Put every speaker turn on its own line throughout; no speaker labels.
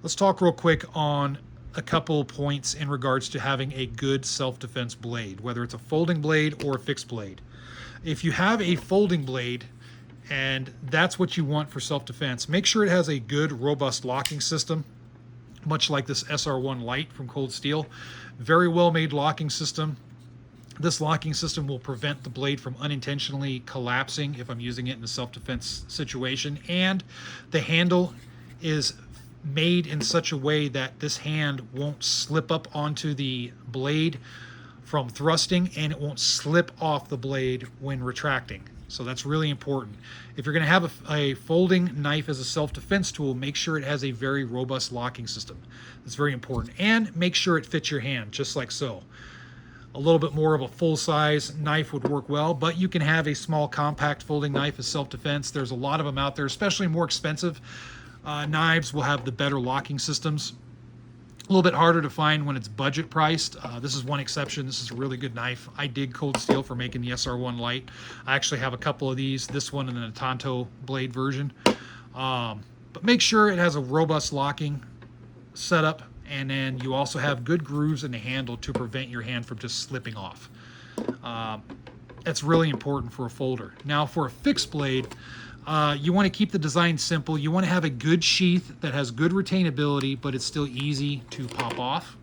Let's talk real quick on a couple points in regards to having a good self-defense blade, whether it's a folding blade or a fixed blade. If you have a folding blade and that's what you want for self-defense, make sure it has a good, robust locking system, much like this SR1 Lite from Cold Steel. Very well made locking system. This locking system will prevent the blade from unintentionally collapsing if I'm using it in a self-defense situation, and the handle is made in such a way that this hand won't slip up onto the blade from thrusting, and it won't slip off the blade when retracting. So that's really important. If you're going to have a folding knife as a self-defense tool, make sure it has a very robust locking system. That's very important. And make sure it fits your hand, just like so. A little bit more of a full-size knife would work well, but you can have a small compact folding knife as self-defense. There's a lot of them out there, especially more expensive knives will have the better locking systems. A little bit harder to find when it's budget priced. This is one exception. This is a really good knife. I dig Cold Steel for making the SR1 Lite. I actually have a couple of these, this one and then a Tonto blade version. But make sure it has a robust locking setup, and then you also have good grooves in the handle to prevent your hand from just slipping off. That's really important for a folder. Now for a fixed blade, you want to keep the design simple. You want to have a good sheath that has good retainability, but it's still easy to pop off.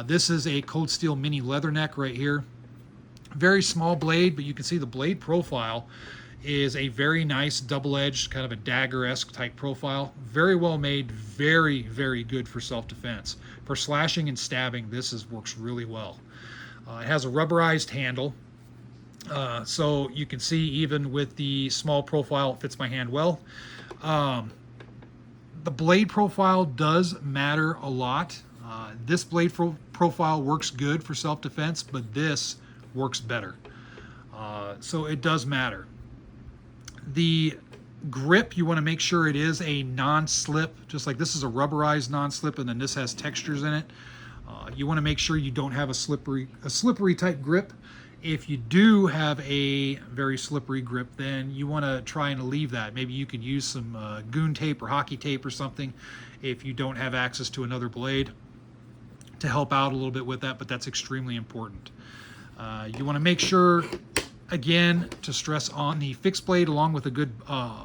This is a Cold Steel mini leather neck right here. Very small blade, but you can see the blade profile is a very nice double-edged, kind of a dagger-esque type profile. Very well made, very, very good for self-defense. For slashing and stabbing, works really well. It has a rubberized handle. So you can see even with the small profile, it fits my hand well. The blade profile does matter a lot. This blade profile works good for self-defense, but this works better. So it does matter. The grip, you want to make sure it is a non-slip, just like this is a rubberized non-slip, and then this has textures in it. You want to make sure you don't have a slippery type grip. If you do have a very slippery grip, then you want to try and leave that. Maybe you can use some goon tape or hockey tape or something if you don't have access to another blade to help out a little bit with that, but that's extremely important. You want to make sure, again, to stress on the fixed blade along with a good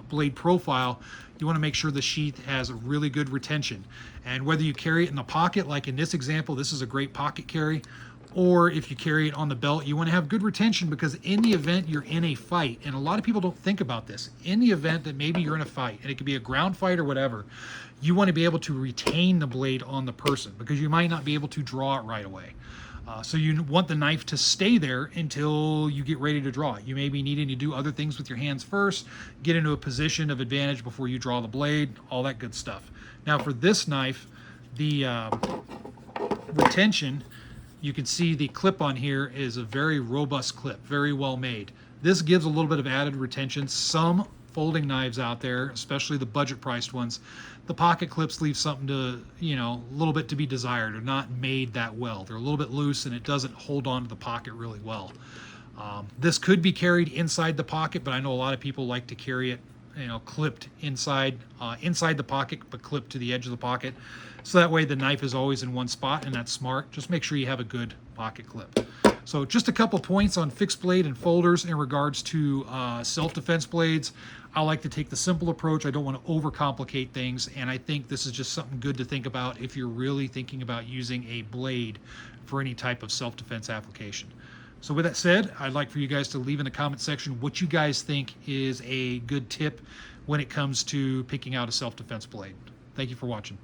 blade profile, you want to make sure the sheath has a really good retention. And whether you carry it in the pocket, like in this example, this is a great pocket carry, or if you carry it on the belt, you want to have good retention, because in the event you're in a fight, and a lot of people don't think about this, in the event that maybe you're in a fight, and it could be a ground fight or whatever, you want to be able to retain the blade on the person, because you might not be able to draw it right away. So you want the knife to stay there until you get ready to draw it. You may be needing to do other things with your hands first, get into a position of advantage before you draw the blade, all that good stuff. Now for this knife, the retention, you can see the clip on here is a very robust clip, very well made. This gives a little bit of added retention. Some folding knives out there, especially the budget priced ones, the pocket clips leave something to, a little bit to be desired. They're not made that well. They're a little bit loose and it doesn't hold on to the pocket really well. This could be carried inside the pocket, but I know a lot of people like to carry it clipped inside the pocket, but clipped to the edge of the pocket. So that way the knife is always in one spot, and that's smart. Just make sure you have a good pocket clip. So just a couple points on fixed blade and folders in regards to self-defense blades. I like to take the simple approach. I don't want to overcomplicate things, and I think this is just something good to think about if you're really thinking about using a blade for any type of self-defense application. So with that said, I'd like for you guys to leave in the comment section what you guys think is a good tip when it comes to picking out a self-defense blade. Thank you for watching.